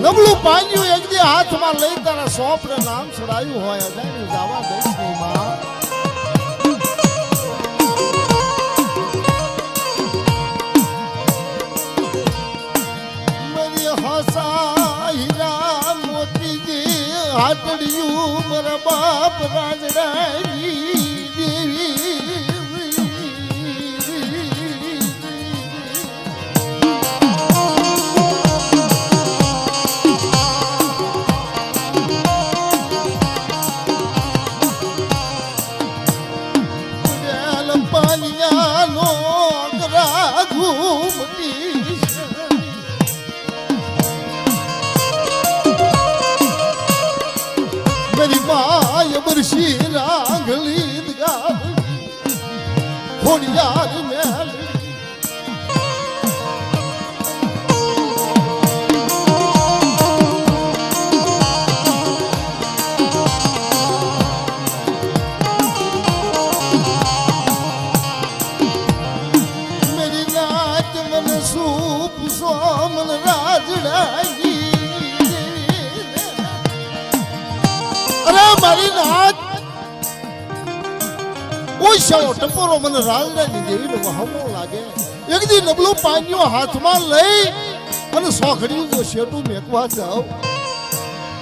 નબળું પાન્યું એક દી હાથમાં લઈ તારા સોપને નામ છોડાયું હોય અજાણ્યું જાવા દઈશ નહીં માં મારી હાસા હીરા મોતીજી હાટડિયું મારા બાપ રાજડાની દેવી मेरी माय बरसी रांगली घोड़ियार महल मेरी नाच मन सूप सोमन राजड़ाई મારી નાચ કોઈ શાળો ટપોરો મને રાજરાની દેવીનો વહામો લાગે એક દી નબળું પાન્યો હાથમાં લઈ અને સોખડ્યું જો શેટું મેકવા જાવ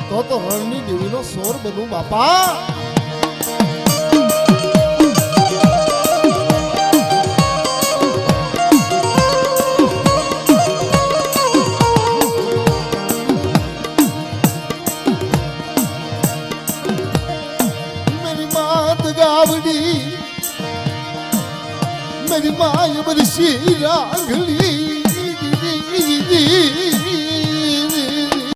તો રણની દેવીનો સોર બનું બાપા मेरी माय बरसी रांगली